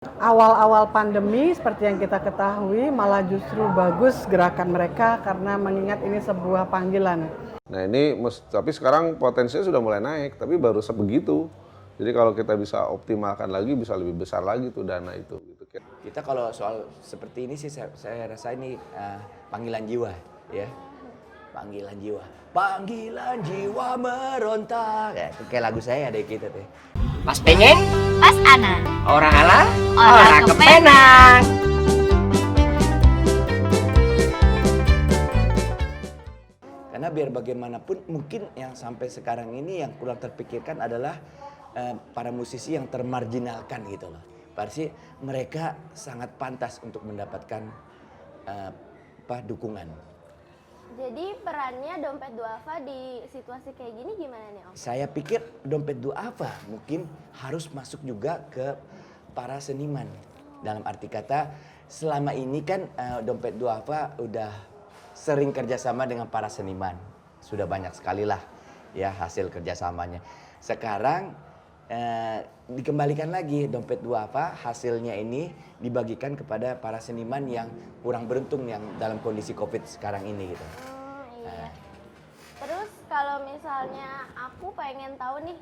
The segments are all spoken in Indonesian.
Awal-awal pandemi seperti yang kita ketahui malah justru bagus gerakan mereka karena mengingat ini sebuah panggilan. Nah ini, tapi sekarang potensinya sudah mulai naik, tapi baru sebegitu. Jadi kalau kita bisa optimalkan lagi, bisa lebih besar lagi tuh dana itu. Kita kalau soal seperti ini sih saya rasa ini panggilan jiwa, ya. Panggilan jiwa. Panggilan jiwa meronta. Kayak lagu saya ada kita tuh. Pas pengen, pas ana. orang ala, Orang kepenang. Karena biar bagaimanapun mungkin yang sampai sekarang ini yang kurang terpikirkan adalah para musisi yang termarginalkan gitu loh. Pasti mereka sangat pantas untuk mendapatkan dukungan. Jadi perannya Dompet Duafa di situasi kayak gini gimana nih Om? Saya pikir Dompet Duafa mungkin harus masuk juga ke para seniman. Dalam arti kata selama ini kan Dompet Duafa udah sering kerjasama dengan para seniman. Sudah banyak sekali lah ya hasil kerjasamanya. Sekarang dikembalikan lagi Dompet Duafa, hasilnya ini dibagikan kepada para seniman yang kurang beruntung yang dalam kondisi Covid sekarang ini gitu. Iya. Terus kalau misalnya aku pengen tahu nih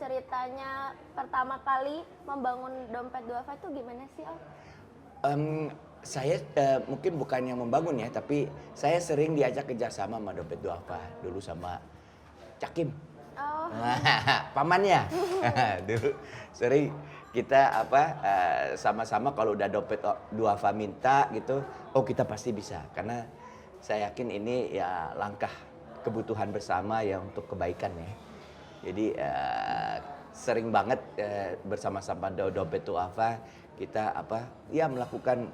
ceritanya pertama kali membangun Dompet Duafa itu gimana sih Om? Saya mungkin bukan yang membangun ya, tapi saya sering diajak kerjasama sama Dompet Duafa dulu sama Cakim. Oh. Pamannya. Dulu sering kita sama-sama kalau udah Dompet Duafa minta gitu, oh kita pasti bisa karena saya yakin ini ya langkah kebutuhan bersama ya untuk kebaikan ya. Jadi sering banget bersama-sama Dompet Duafa kita ya melakukan,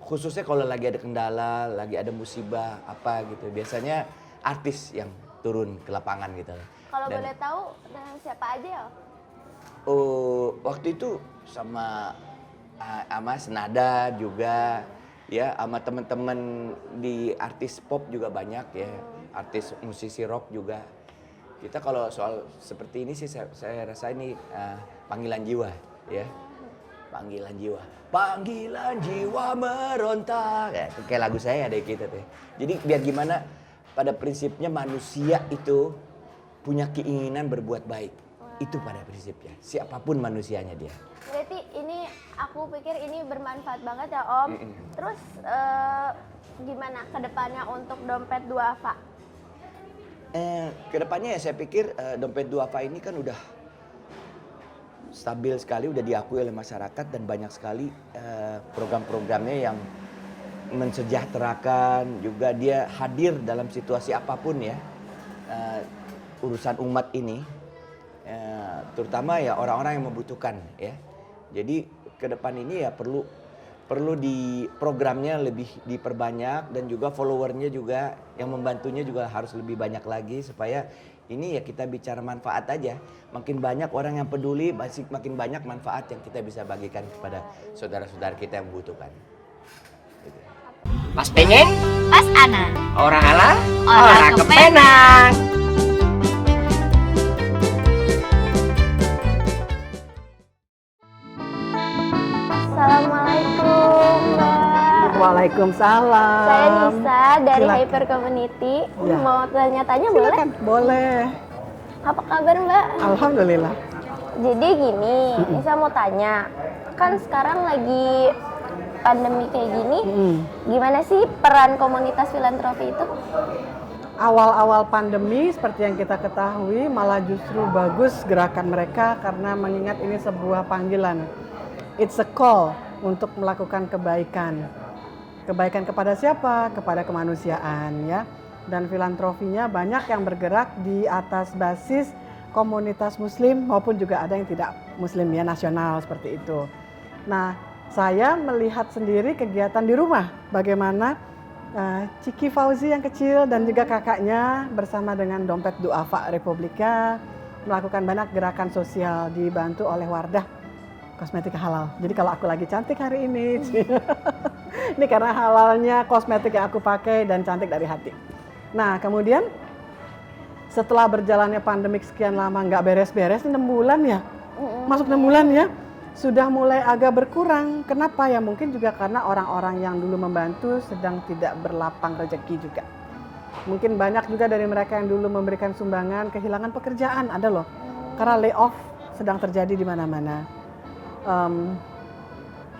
khususnya kalau lagi ada kendala, lagi ada musibah apa gitu. Biasanya artis yang turun ke lapangan gitu. Kalau boleh tahu dengan siapa aja ya? Oh, waktu itu sama Senada juga ya, sama teman-teman di artis pop juga banyak ya, artis musisi rock juga. Kita kalau soal seperti ini sih saya rasa ini panggilan jiwa ya. Panggilan jiwa. Panggilan jiwa meronta. Kayak lagu saya ada kita tuh. Jadi biar gimana pada prinsipnya manusia itu punya keinginan berbuat baik. Itu pada prinsipnya. Siapapun manusianya dia. Berarti ini aku pikir ini bermanfaat banget ya Om. Terus gimana kedepannya untuk Dompet Duafa? Kedepannya ya saya pikir Dompet Duafa ini kan udah stabil sekali, udah diakui oleh masyarakat dan banyak sekali program-programnya yang mensejahterakan, juga dia hadir dalam situasi apapun ya. Urusan umat ini, terutama ya orang-orang yang membutuhkan ya. Jadi ke depan ini ya perlu di programnya lebih diperbanyak dan juga followernya juga yang membantunya juga harus lebih banyak lagi supaya ini ya kita bicara manfaat aja. Makin banyak orang yang peduli, makin banyak manfaat yang kita bisa bagikan kepada saudara-saudara kita yang membutuhkan. Pas pengen, Pas ana. orang ala, Orang kepenang. Assalamualaikum Mbak. Waalaikumsalam. Saya Nisa dari Silakan. Hyper Community. Ya. Mau tanya-tanya boleh? Silakan, boleh. Apa kabar Mbak? Alhamdulillah. Jadi gini, Nisa mau tanya. Kan sekarang lagi pandemi kayak gini, gimana sih peran komunitas filantropi itu? Awal-awal pandemi seperti yang kita ketahui malah justru bagus gerakan mereka karena mengingat ini sebuah panggilan. It's a call untuk melakukan kebaikan. Kebaikan kepada siapa? Kepada kemanusiaan ya. Dan filantropinya banyak yang bergerak di atas basis komunitas muslim maupun juga ada yang tidak muslim ya, nasional seperti itu. Nah, saya melihat sendiri kegiatan di rumah bagaimana Ciki Fauzi yang kecil dan juga kakaknya bersama dengan Dompet Duafa Republika melakukan banyak gerakan sosial dibantu oleh Wardah Kosmetik Halal. Jadi kalau aku lagi cantik hari ini, ini karena halalnya kosmetik yang aku pakai dan cantik dari hati. Nah kemudian setelah berjalannya pandemik sekian lama nggak beres-beres, 6 bulan ya, masuk 6 bulan ya. sudah mulai agak berkurang. Kenapa? Ya mungkin juga karena orang-orang yang dulu membantu sedang tidak berlapang rezeki juga. Mungkin banyak juga dari mereka yang dulu memberikan sumbangan kehilangan pekerjaan, ada loh. Karena layoff sedang terjadi di mana-mana.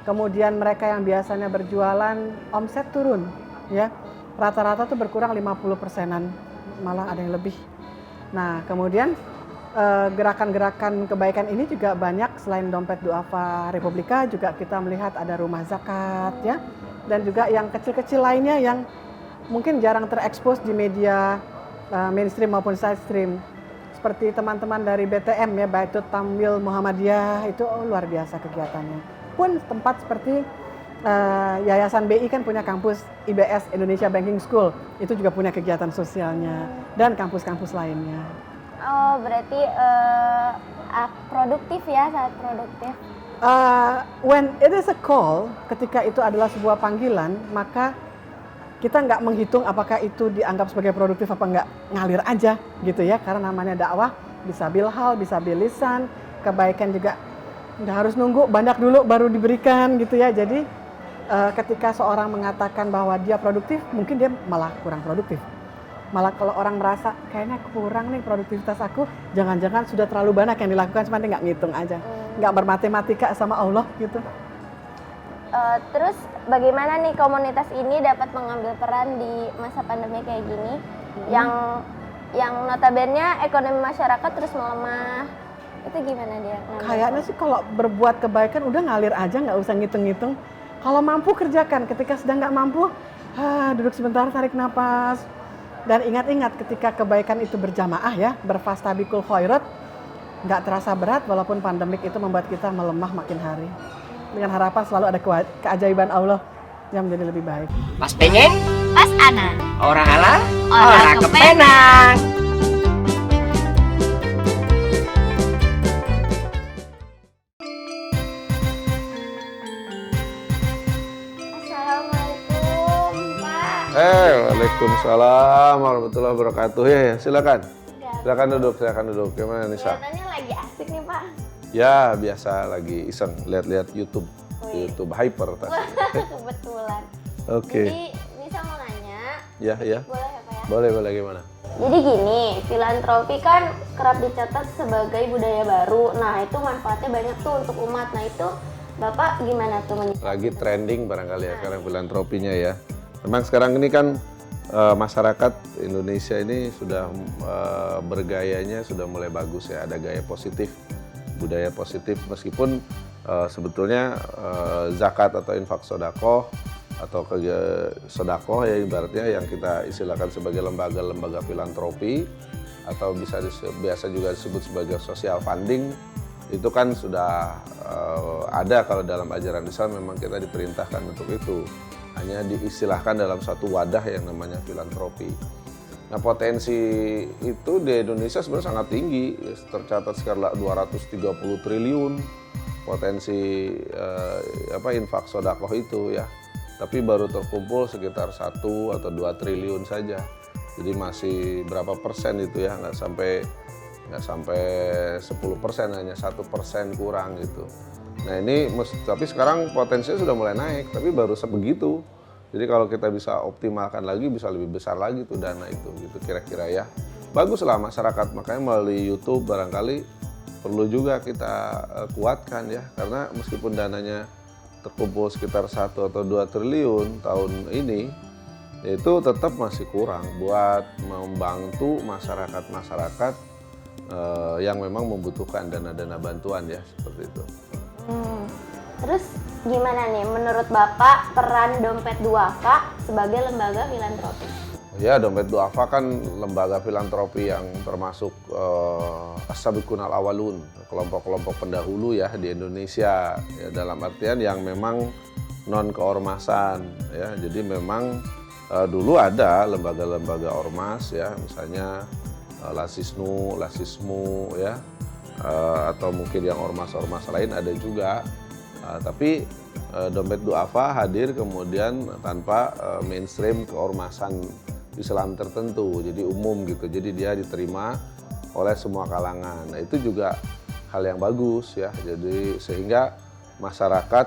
Kemudian mereka yang biasanya berjualan omset turun, ya. Rata-rata tuh berkurang 50%-an, malah ada yang lebih. Nah, kemudian gerakan-gerakan kebaikan ini juga banyak selain dompet duafa Republika, juga kita melihat ada rumah zakat ya, dan juga yang kecil-kecil lainnya yang mungkin jarang terekspos di media mainstream maupun side stream, seperti teman-teman dari BTM ya, Baitul Tamwil Muhammadiyah, itu luar biasa kegiatannya. Pun tempat seperti Yayasan BI kan punya kampus IBS Indonesia Banking School, itu juga punya kegiatan sosialnya, dan kampus-kampus lainnya. Oh, berarti produktif ya, sangat produktif. When it is a call, ketika itu adalah sebuah panggilan, maka kita nggak menghitung apakah itu dianggap sebagai produktif apa nggak, ngalir aja gitu ya, karena namanya dakwah, bisa bilhal, bisa bilisan, kebaikan juga nggak harus nunggu banyak dulu baru diberikan gitu ya. Jadi ketika seorang mengatakan bahwa dia produktif, mungkin dia malah kurang produktif. Malah kalau orang merasa kayaknya kurang nih produktivitas aku, jangan-jangan sudah terlalu banyak yang dilakukan, cuma dia nggak ngitung aja, nggak bermatematika sama Allah gitu. Terus bagaimana nih komunitas ini dapat mengambil peran di masa pandemi kayak gini, yang notabene ekonomi masyarakat terus melemah, itu gimana dia? Kayaknya sih kalau berbuat kebaikan udah ngalir aja, nggak usah ngitung-ngitung. Kalau mampu kerjakan, ketika sedang nggak mampu, duduk sebentar, tarik nafas. Dan ingat-ingat ketika kebaikan itu berjamaah ya, berfastabikul khairat, nggak terasa berat walaupun pandemik itu membuat kita melemah makin hari. Dengan harapan selalu ada keajaiban Allah yang menjadi lebih baik. Pas pengen, Pas Ana, orang ala, orang kepenang. Assalamualaikum Pak. Waalaikumsalam warahmatullahi wabarakatuh. Ya, silakan. Silakan duduk. Gimana Nisa? Kelihatannya lagi asik nih Pak. Ya, biasa lagi iseng lihat-lihat YouTube. YouTube Hyper tadi. Kebetulan. Oke. Jadi Nisa mau nanya, Ya. boleh ya Pak ya? Boleh gimana? Jadi gini, filantropi kan kerap dicatat sebagai budaya baru. Nah itu manfaatnya banyak tuh untuk umat. Nah itu Bapak gimana tuh menyikapi? Lagi trending barangkali ya sekarang filantropinya ya. Memang sekarang ini kan masyarakat Indonesia ini sudah bergayanya sudah mulai bagus ya, ada gaya positif, budaya positif, meskipun sebetulnya zakat atau infak sodakoh atau sodakoh ya ibaratnya yang kita istilahkan sebagai lembaga-lembaga filantropi atau biasa juga disebut sebagai social funding, itu kan sudah ada. Kalau dalam ajaran Islam memang kita diperintahkan untuk itu, hanya diistilahkan dalam satu wadah yang namanya filantropi. Nah, potensi itu di Indonesia sebenarnya sangat tinggi, tercatat sekitar 230 triliun potensi infak sodakoh itu ya. Tapi baru terkumpul sekitar 1 atau 2 triliun saja. Jadi masih berapa persen itu ya, nggak sampai 10%, hanya 1% kurang gitu. Nah ini, tapi sekarang potensinya sudah mulai naik, tapi baru sebegitu. Jadi kalau kita bisa optimalkan lagi, bisa lebih besar lagi tuh dana itu, gitu kira-kira ya. Baguslah masyarakat, makanya melalui YouTube barangkali perlu juga kita kuatkan ya, karena meskipun dananya terkumpul sekitar 1 atau 2 triliun tahun ini, itu tetap masih kurang buat membantu masyarakat yang memang membutuhkan dana-dana bantuan ya, seperti itu. Terus gimana nih menurut Bapak peran Dompet Duafa sebagai lembaga filantropi? Ya, Dompet Duafa kan lembaga filantropi yang termasuk as-sabiqun al-awwalun, kelompok-kelompok pendahulu ya di Indonesia ya, dalam artian yang memang non keormasan ya. Jadi memang dulu ada lembaga-lembaga ormas ya, misalnya Lasisnu, Lasismu ya, atau mungkin yang ormas-ormas lain ada juga. Tapi Dompet Duafa hadir kemudian tanpa mainstream keormasan Islam tertentu, jadi umum gitu. Jadi dia diterima oleh semua kalangan. Nah, itu juga hal yang bagus ya. Jadi sehingga masyarakat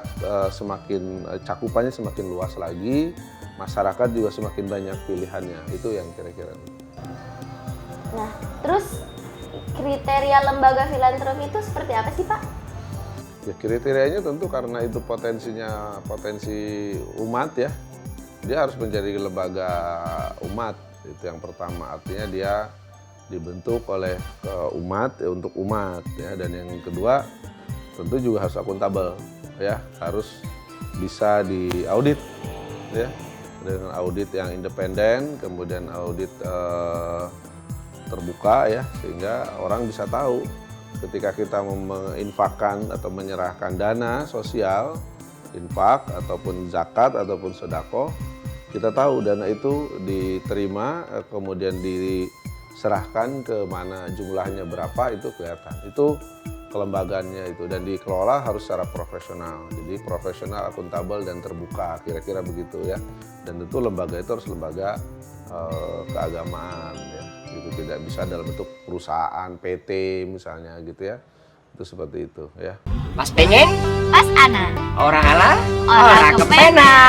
semakin cakupannya semakin luas lagi, masyarakat juga semakin banyak pilihannya. Itu yang kira-kira. Nah, terus kriteria lembaga filantropi itu seperti apa sih, Pak? Ya kriterianya tentu karena itu potensi umat ya. Dia harus menjadi lembaga umat, itu yang pertama. Artinya dia dibentuk oleh umat ya, untuk umat ya. Dan yang kedua tentu juga harus akuntabel ya, harus bisa diaudit ya, dengan audit yang independen, kemudian audit terbuka ya, sehingga orang bisa tahu ketika kita menginfakkan atau menyerahkan dana sosial, infak ataupun zakat ataupun sedekah, kita tahu dana itu diterima kemudian diserahkan ke mana, jumlahnya berapa, itu kelihatan. Itu kelembagaannya itu, dan dikelola harus secara profesional. Jadi profesional, akuntabel dan terbuka, kira-kira begitu ya. Dan tentu lembaga itu harus lembaga keagamaan ya. Itu tidak bisa dalam bentuk perusahaan, PT misalnya gitu ya. Itu seperti itu ya. Pas pengen, Pas Ana. orang ala, Orang kepenak.